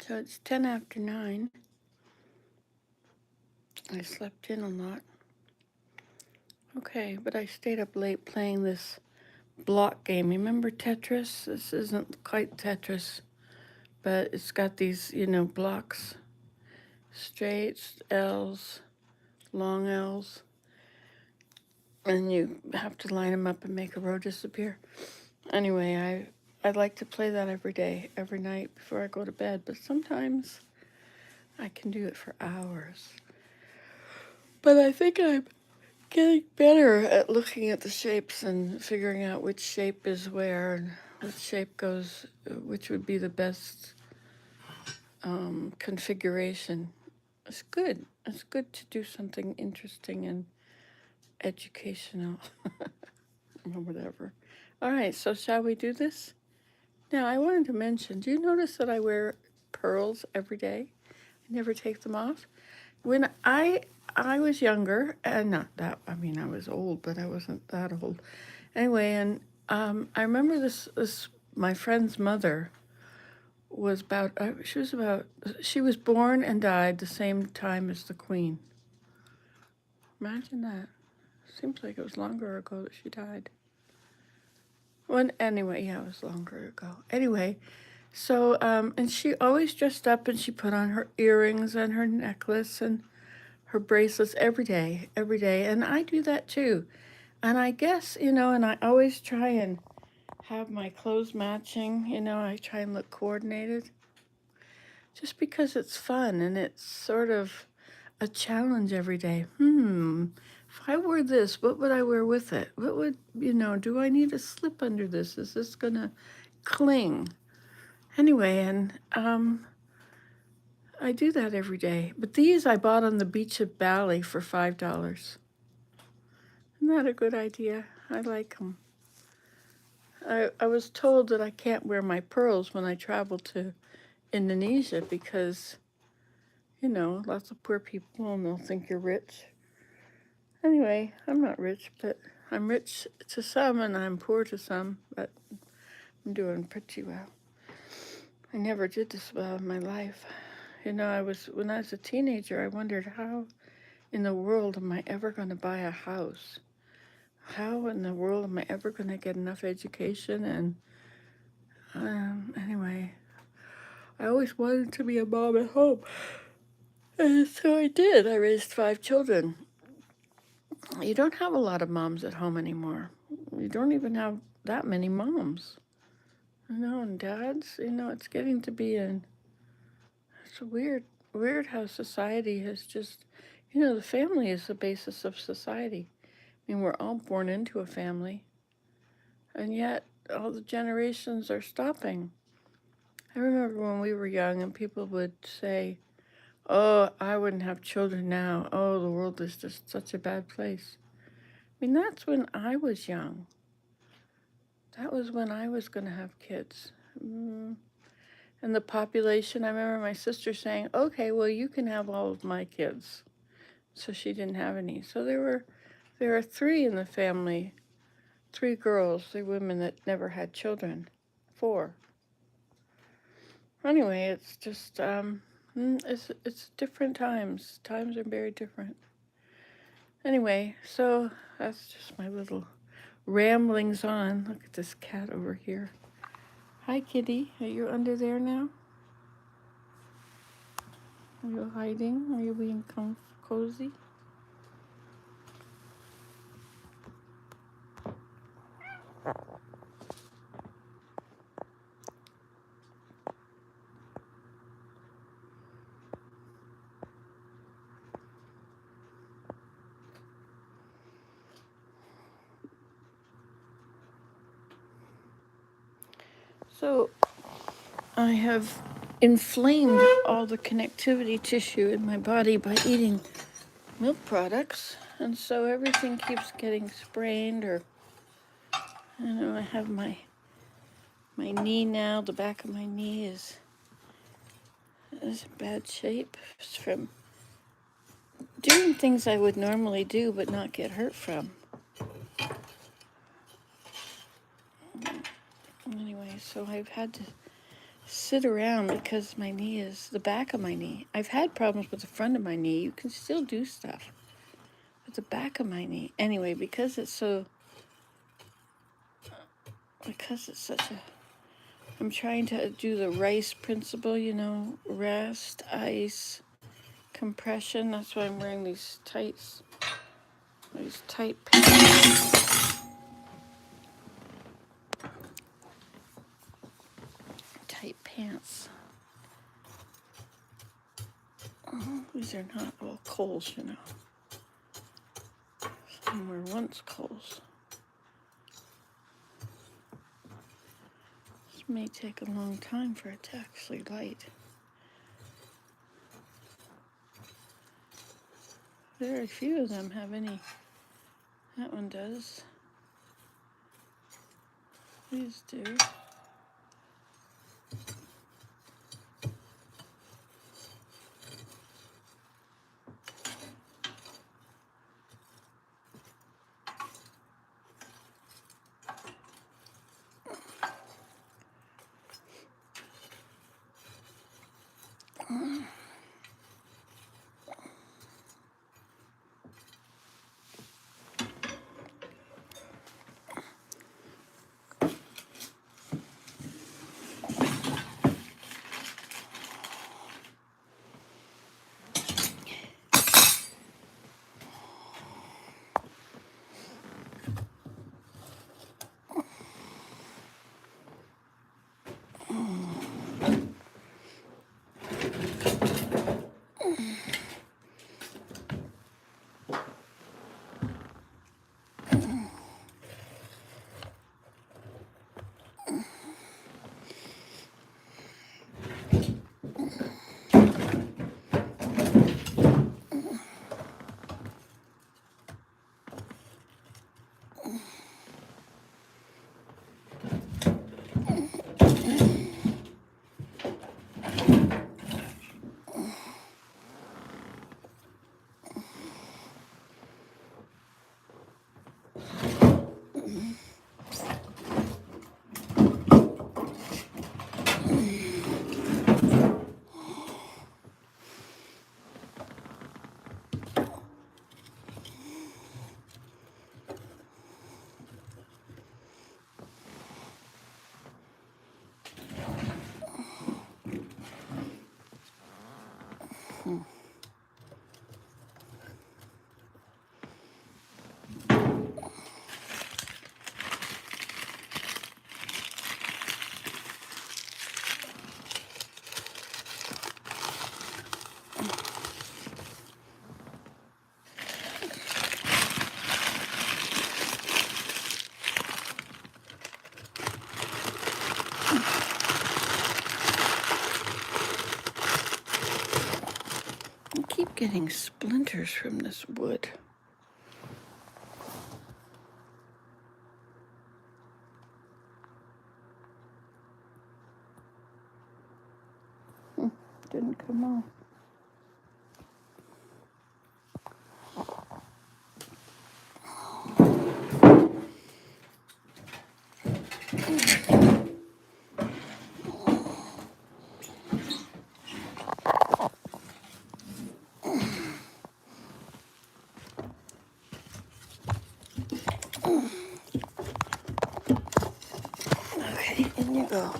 So it's 10 after 9. I slept in a lot. Okay, but I stayed up late playing this block game. Remember Tetris? This isn't quite Tetris, but it's got these, blocks, straights, L's, long L's, and you have to line them up and make a row disappear. Anyway, I like to play that every day, every night before I go to bed, but sometimes I can do it for hours. But I think I'm getting better at looking at the shapes and figuring out which shape is where and which shape goes, which would be the best configuration. It's good. It's good to do something interesting and educational or whatever. All right, so shall we do this? Now, I wanted to mention, do you notice that I wear pearls every day? I never take them off. When I was younger, and not that, I mean, I was old, but I wasn't that old. Anyway, and I remember this my friend's mother was she was born and died the same time as the Queen. Imagine that. Seems like it was longer ago that she died. Anyway, yeah, it was longer ago. Anyway, so and she always dressed up and she put on her earrings and her necklace and her bracelets every day, and I do that too. And I guess, and I always try and have my clothes matching, I try and look coordinated just because it's fun and it's sort of a challenge every day. If I wore this, what would I wear with it? What would, do I need a slip under this? Is this going to cling? Anyway, and I do that every day. But these I bought on the beach at Bali for $5. Isn't that a good idea? I like them. I was told that I can't wear my pearls when I travel to Indonesia because, lots of poor people and they'll think you're rich. Anyway, I'm not rich, but I'm rich to some and I'm poor to some, but I'm doing pretty well. I never did this well in my life. When I was a teenager, I wondered how in the world am I ever going to buy a house? How in the world am I ever going to get enough education? And anyway, I always wanted to be a mom at home. And so I did. I raised 5 children. You don't have a lot of moms at home anymore. You don't even have that many moms. And dads, it's getting to be it's weird how society has just, the family is the basis of society. I mean, we're all born into a family, and yet all the generations are stopping. I remember when we were young and people would say, oh, I wouldn't have children now. Oh, the world is just such a bad place. I mean, that's when I was young. That was when I was going to have kids. And the population, I remember my sister saying, okay, well, you can have all of my kids. So she didn't have any. So there are 3 in the family, 3 girls, 3 women that never had children. 4. Anyway, it's just, it's different times. Times are very different. Anyway, so that's just my little ramblings on. Look at this cat over here. Hi, kitty. Are you under there now? Are you hiding? Are you being cozy? So I have inflamed all the connectivity tissue in my body by eating milk products, and so everything keeps getting sprained, or I have my knee now. The back of my knee is in bad shape. It's from doing things I would normally do but not get hurt from. Anyway, so I've had to sit around because my knee is the back of my knee. I've had problems with the front of my knee. You can still do stuff. But the back of my knee. Anyway, because it's such a, I'm trying to do the rice principle, rest, ice, compression. That's why I'm wearing these tight pants. Tight pants. These are not all Kohl's, Some were once Kohl's. This may take a long time for it to actually light. Very few of them have any. That one does. These do. I keep getting splinters from this wood. Didn't come off. Okay, in you go.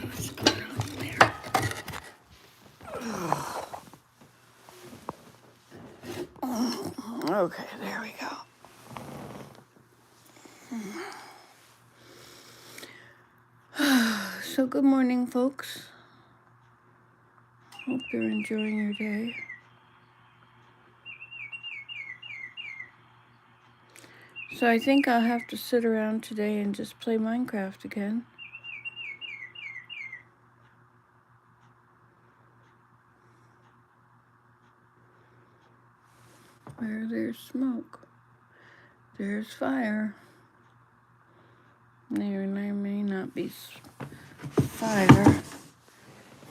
What's going on there? Okay, there we go. So good morning, folks. Hope you're enjoying your day. So I think I'll have to sit around today and just play Minecraft again. Where there's smoke, there's fire. There may not be fire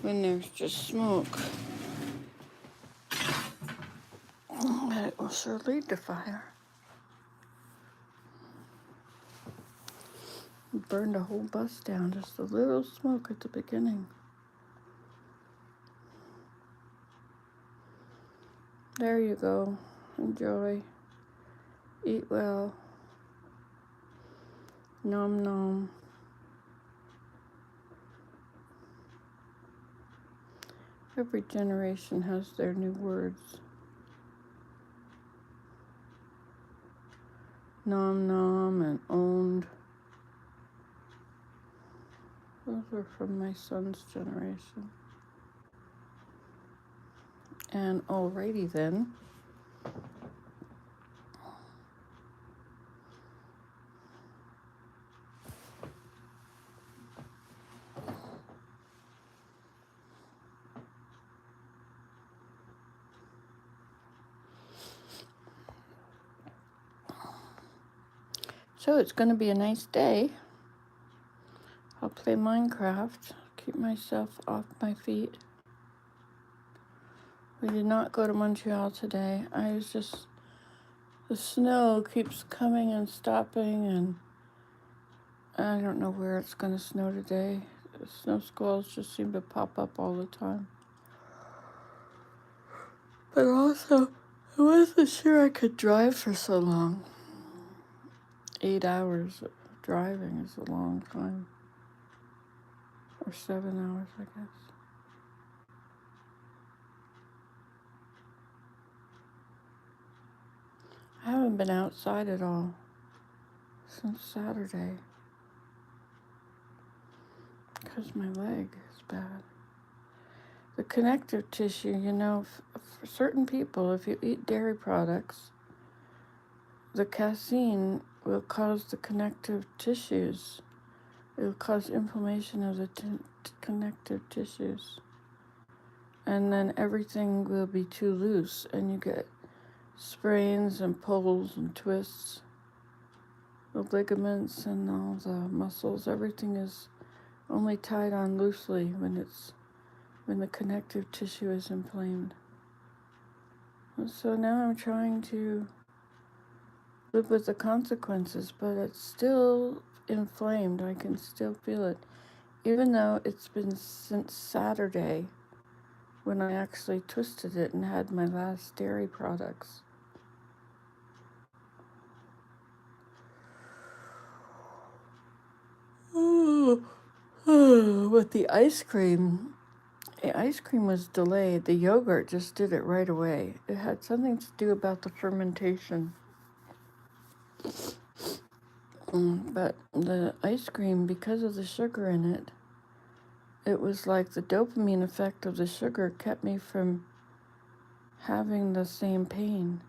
when there's just smoke, but it will sure lead to fire. It burned a whole bus down, just a little smoke at the beginning. There you go. Enjoy. Eat well. Nom nom. Every generation has their new words. Nom nom and owned. Those are from my son's generation. And alrighty then. So it's going to be a nice day. I'll play Minecraft, keep myself off my feet. We did not go to Montreal today. The snow keeps coming and stopping, and I don't know where it's going to snow today. The snow squalls just seem to pop up all the time. But also, I wasn't sure I could drive for so long. 8 hours of driving is a long time. Or 7 hours, I guess. I haven't been outside at all since Saturday because my leg is bad. The connective tissue, for certain people, if you eat dairy products, the casein will cause the connective tissues. It will cause inflammation of the connective tissues. And then everything will be too loose, and you get sprains and pulls and twists. The ligaments and all the muscles, everything is only tied on loosely when the connective tissue is inflamed. And so now I'm trying to live with the consequences, but it's still inflamed. I can still feel it, even though it's been since Saturday when I actually twisted it and had my last dairy products. With the ice cream was delayed. The yogurt just did it right away. It had something to do about the fermentation. But the ice cream, because of the sugar in it, it was like the dopamine effect of the sugar kept me from having the same pain.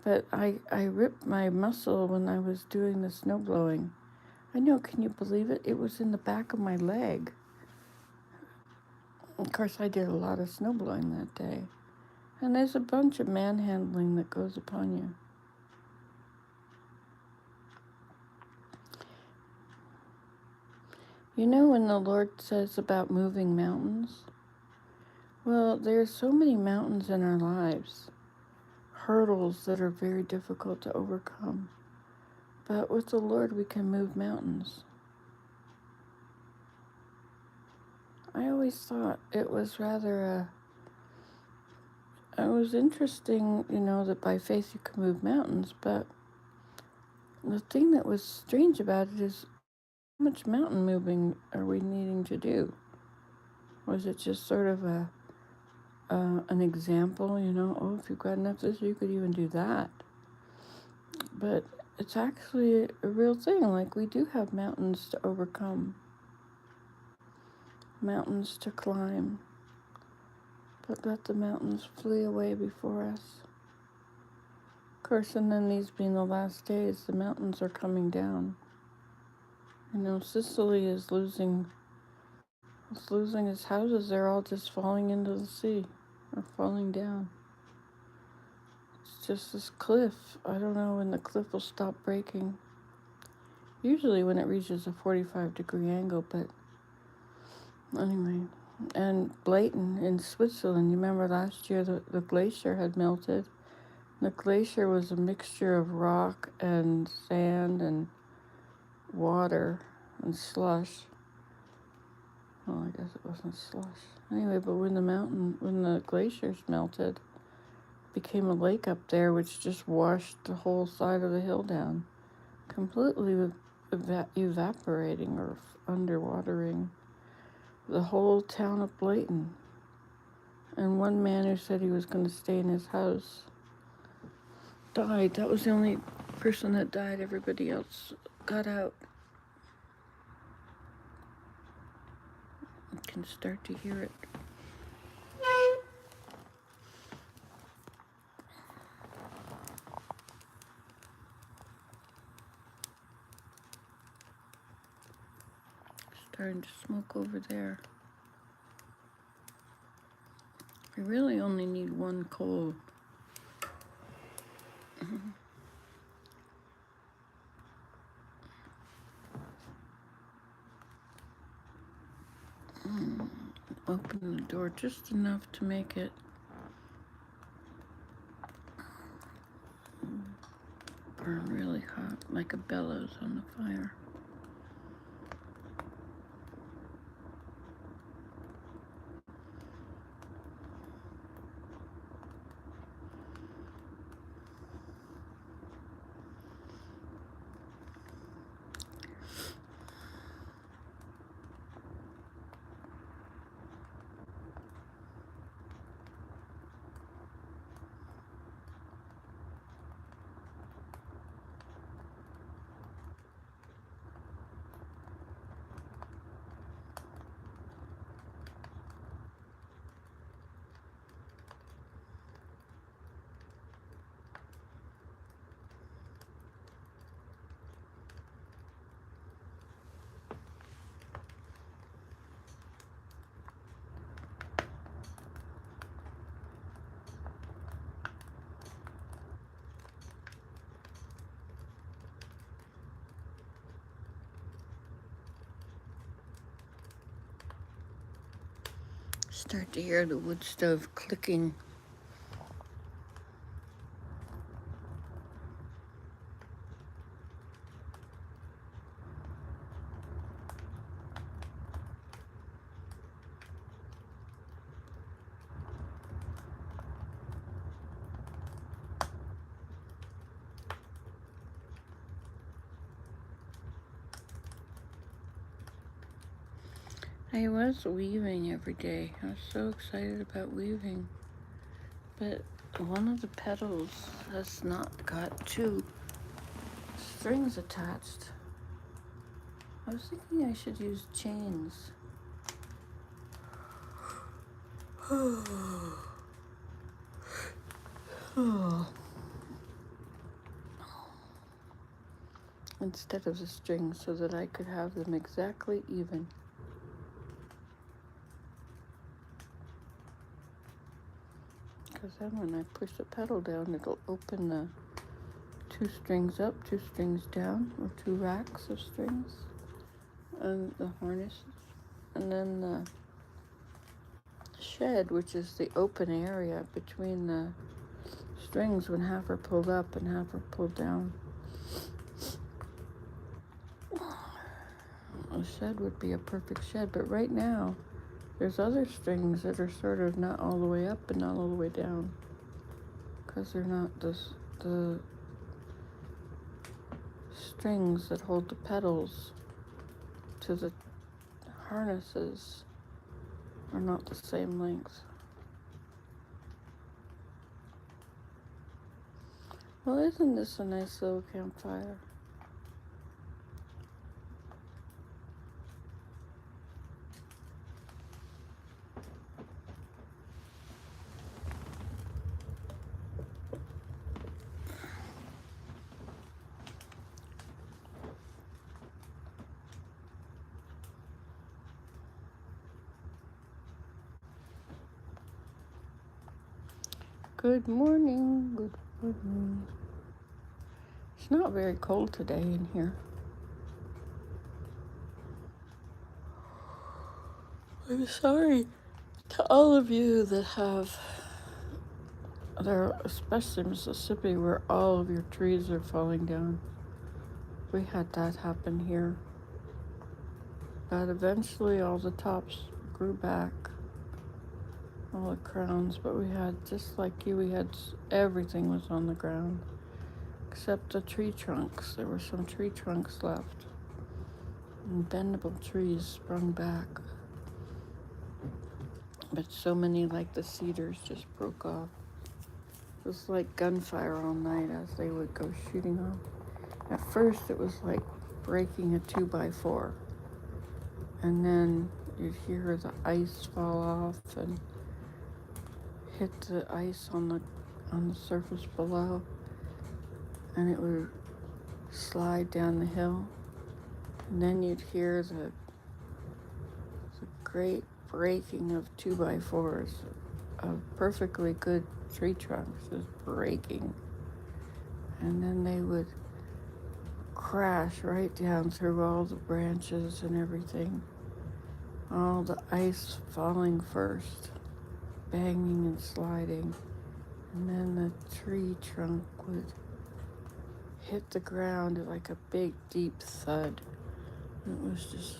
But I ripped my muscle when I was doing the snow blowing. I know, can you believe it? It was in the back of my leg. Of course, I did a lot of snow blowing that day. And there's a bunch of manhandling that goes upon you. You know when the Lord says about moving mountains? Well, there's so many mountains in our lives, hurdles that are very difficult to overcome. But with the Lord, we can move mountains. I always thought it was it was interesting, that by faith you can move mountains, but the thing that was strange about it is how much mountain moving are we needing to do? Was it just sort of an example, if you've got enough of this, you could even do that. But it's actually a real thing. Like, we do have mountains to overcome, mountains to climb, but let the mountains flee away before us. Of course, and then these being the last days, the mountains are coming down. Sicily is losing its houses. They're all just falling into the sea or falling down. It's just this cliff. I don't know when the cliff will stop breaking. Usually when it reaches a 45-degree angle, but anyway. And Blayton in Switzerland, you remember last year the glacier had melted? The glacier was a mixture of rock and sand and water and slush. Well, I guess it wasn't slush. Anyway, but when the glaciers melted, it became a lake up there which just washed the whole side of the hill down, completely evaporating or underwatering the whole town of Blayton. And one man who said he was going to stay in his house died. That was the only person that died. Everybody else got out. You can start to hear it. Starting to smoke over there. I really only need one coal. Open the door just enough to make it burn really hot, like a bellows on the fire. Start to hear the wood stove clicking. I was weaving every day. I was so excited about weaving. But one of the petals has not got two strings attached. I was thinking I should use chains. Instead of the strings, so that I could have them exactly even. Because then when I push the pedal down, it'll open the 2 strings up, 2 strings down, or 2 racks of strings, and the harness, and then the shed, which is the open area between the strings when half are pulled up and half are pulled down. A shed would be a perfect shed, but right now there's other strings that are sort of not all the way up and not all the way down, because they're not the strings that hold the pedals to the harnesses are not the same length. Well, isn't this a nice little campfire? Good morning, good morning. It's not very cold today in here. I'm sorry to all of you that have, there, especially Mississippi, where all of your trees are falling down. We had that happen here. But eventually all the tops grew back, all the crowns, but we had, just like you, we had, everything was on the ground, except the tree trunks. There were some tree trunks left, and bendable trees sprung back. But so many, like the cedars, just broke off. It was like gunfire all night as they would go shooting off. At first it was like breaking a 2x4. And then you'd hear the ice fall off and hit the ice on the surface below, and it would slide down the hill. And then you'd hear the great breaking of 2x4s of perfectly good tree trunks just breaking. And then they would crash right down through all the branches and everything. All the ice falling first, banging and sliding. And then the tree trunk would hit the ground like a big, deep thud. It was just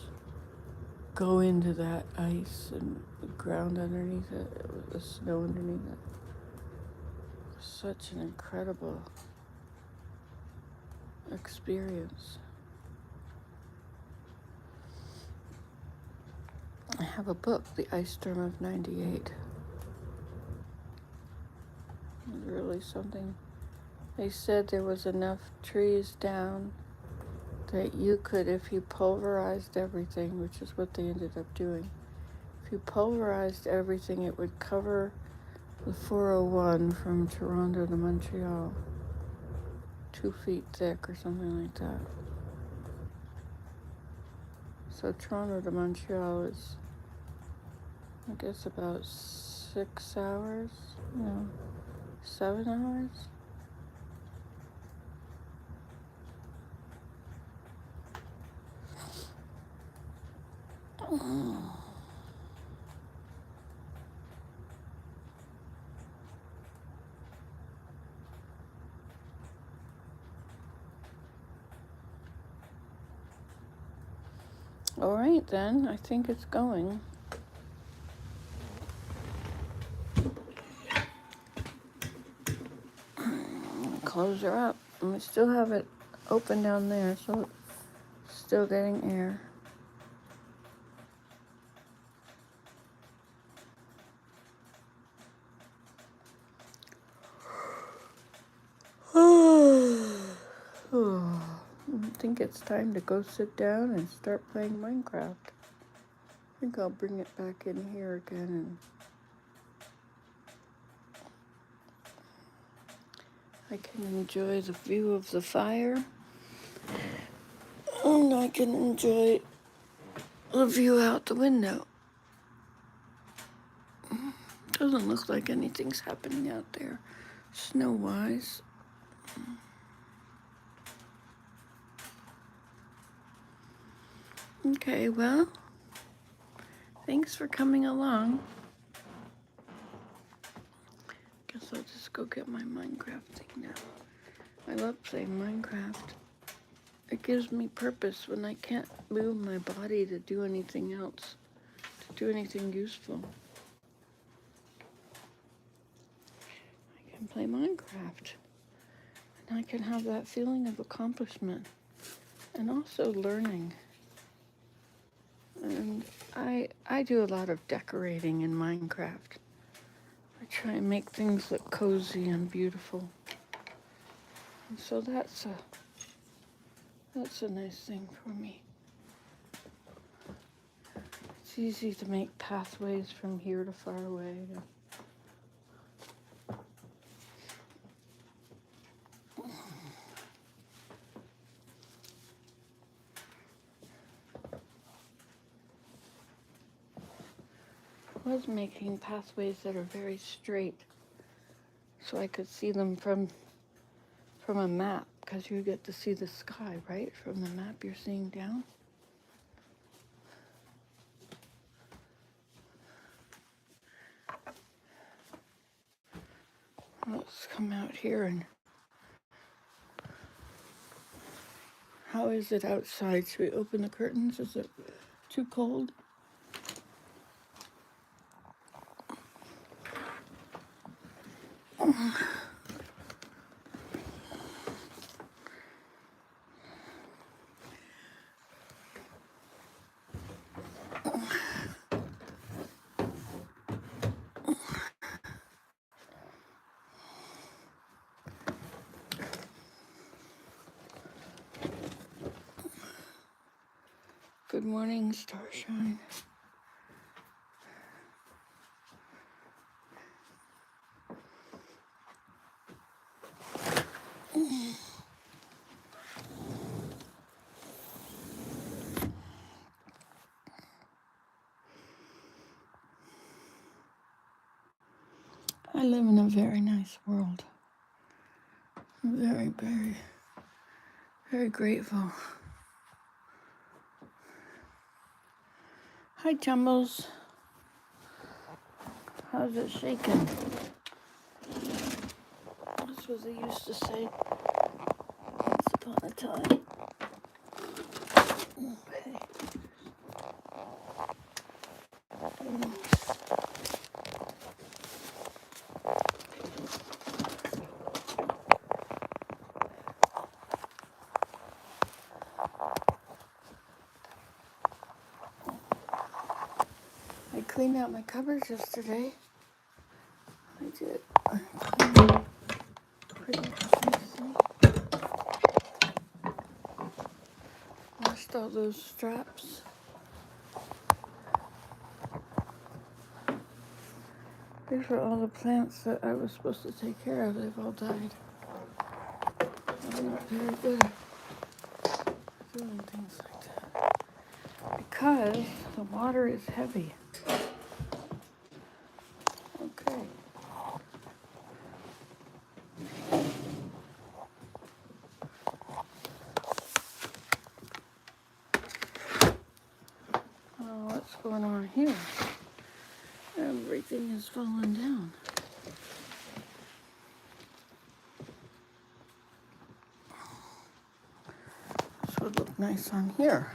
go into that ice and the ground underneath it. It was the snow underneath it. Such an incredible experience. I have a book, The Ice Storm of '98. It was really something. They said there was enough trees down that you could, if you pulverized everything, which is what they ended up doing, if you pulverized everything, it would cover the 401 from Toronto to Montreal, 2 feet thick or something like that. So Toronto to Montreal is, I guess, about 6 hours, 7 hours. All right, then. I think it's going. Close her up. And we still have it open down there, so it's still getting air. I think it's time to go sit down and start playing Minecraft. I think I'll bring it back in here again, and I can enjoy the view of the fire, and I can enjoy the view out the window. Doesn't look like anything's happening out there, snow-wise. Okay, well, thanks for coming along. Guess I'll just go get my Minecraft thing now. I love playing Minecraft. It gives me purpose when I can't move my body to do anything else, to do anything useful. I can play Minecraft, and I can have that feeling of accomplishment, and also learning. And I do a lot of decorating in Minecraft. I try and make things look cozy and beautiful. And so that's a nice thing for me. It's easy to make pathways from here to far away. I was making pathways that are very straight, so I could see them from a map, because you get to see the sky, right? From the map you're seeing down. Let's come out here and how is it outside? Should we open the curtains? Is it too cold? Good morning, Starshine. I live in a very nice world. I'm very, very, very grateful. Hi, Tumbles. How's it shaking? That's what they used to say once upon a time. Okay. I cleaned out my cupboards yesterday. I did. I cleaned out pretty nicely. Washed all those straps. These were all the plants that I was supposed to take care of. They've all died. I'm not very good at doing things like that because the water is heavy. Okay. Oh, what's going on here? Everything is falling down. This would look nice on here.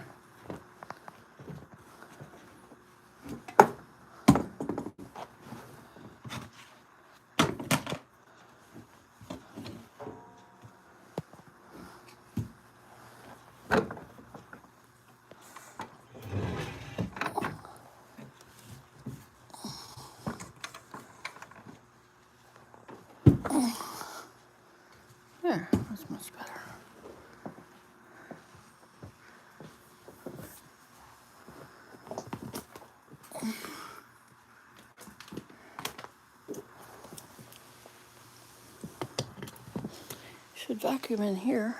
There, that's much better. Should vacuum in here.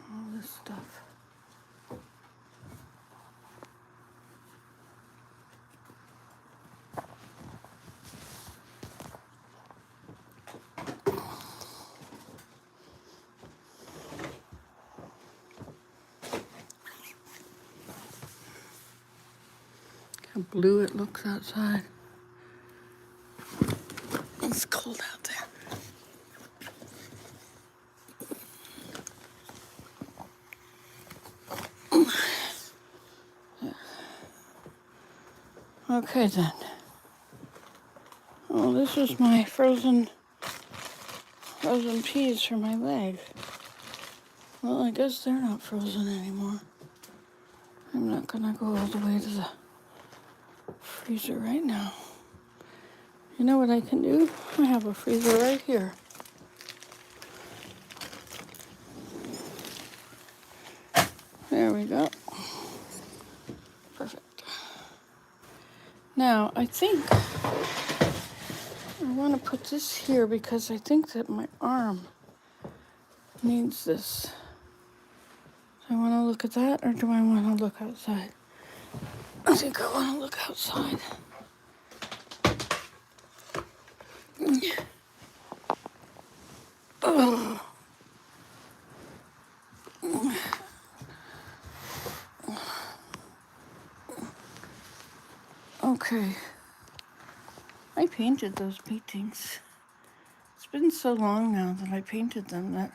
All this stuff. How blue it looks outside. It's cold out there. Okay then. Oh, this is my frozen peas for my leg. Well, I guess they're not frozen anymore. I'm not gonna go all the way to the freezer right now. You know what I can do? I have a freezer right here. There we go. Perfect. Now, I think I want to put this here because I think that my arm needs this. Do I want to look at that or do I want to look outside? I think I want to look outside. Ugh. Okay. I painted those paintings. It's been so long now that I painted them that...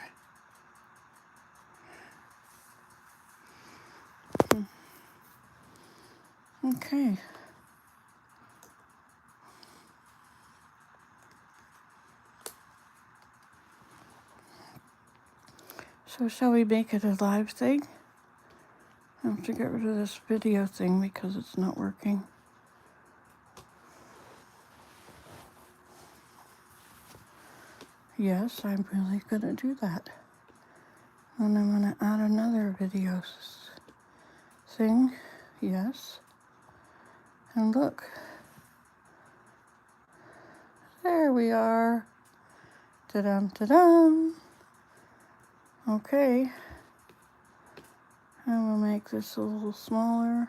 Okay. So shall we make it a live thing? I have to get rid of this video thing because it's not working. Yes, I'm really gonna do that. And I'm gonna add another video thing. Yes. And look. There we are. Ta-dum, ta-dum. Okay. I'm gonna make this a little smaller.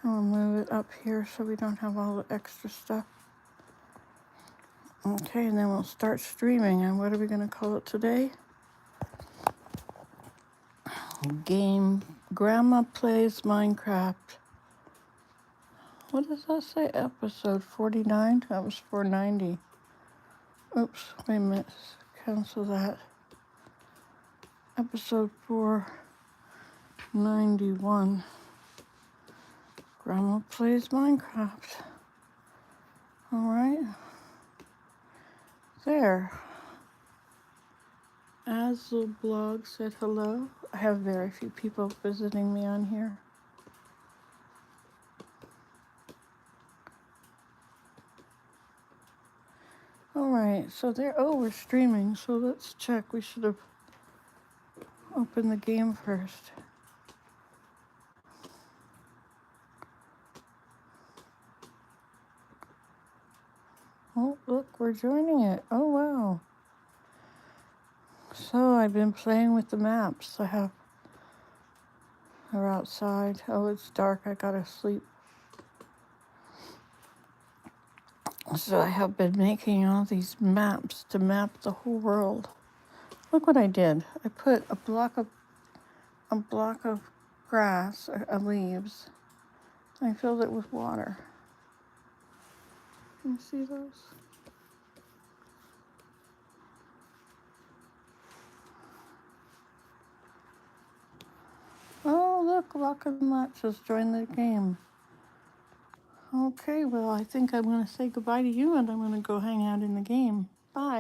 I'm gonna move it up here so we don't have all the extra stuff. Okay, and then we'll start streaming. And what are we gonna call it today? Game Grandma Plays Minecraft. What does that say? Episode 49? That was 490. Oops, wait a minute. Cancel that. Episode 491. Grandma Plays Minecraft. Alright. There. As the blog said hello, I have very few people visiting me on here. Alright, so there, oh, we're streaming, so let's check. We should have opened the game first. Oh, look, we're joining it. Oh, wow. So I've been playing with the maps. They're outside. Oh, it's dark. I gotta sleep. So I have been making all these maps to map the whole world. Look what I did. I put a block of grass, leaves. I filled it with water. Can you see those? Oh, look, Lock and Latch has joined the game. Okay, well, I think I'm going to say goodbye to you and I'm going to go hang out in the game. Bye.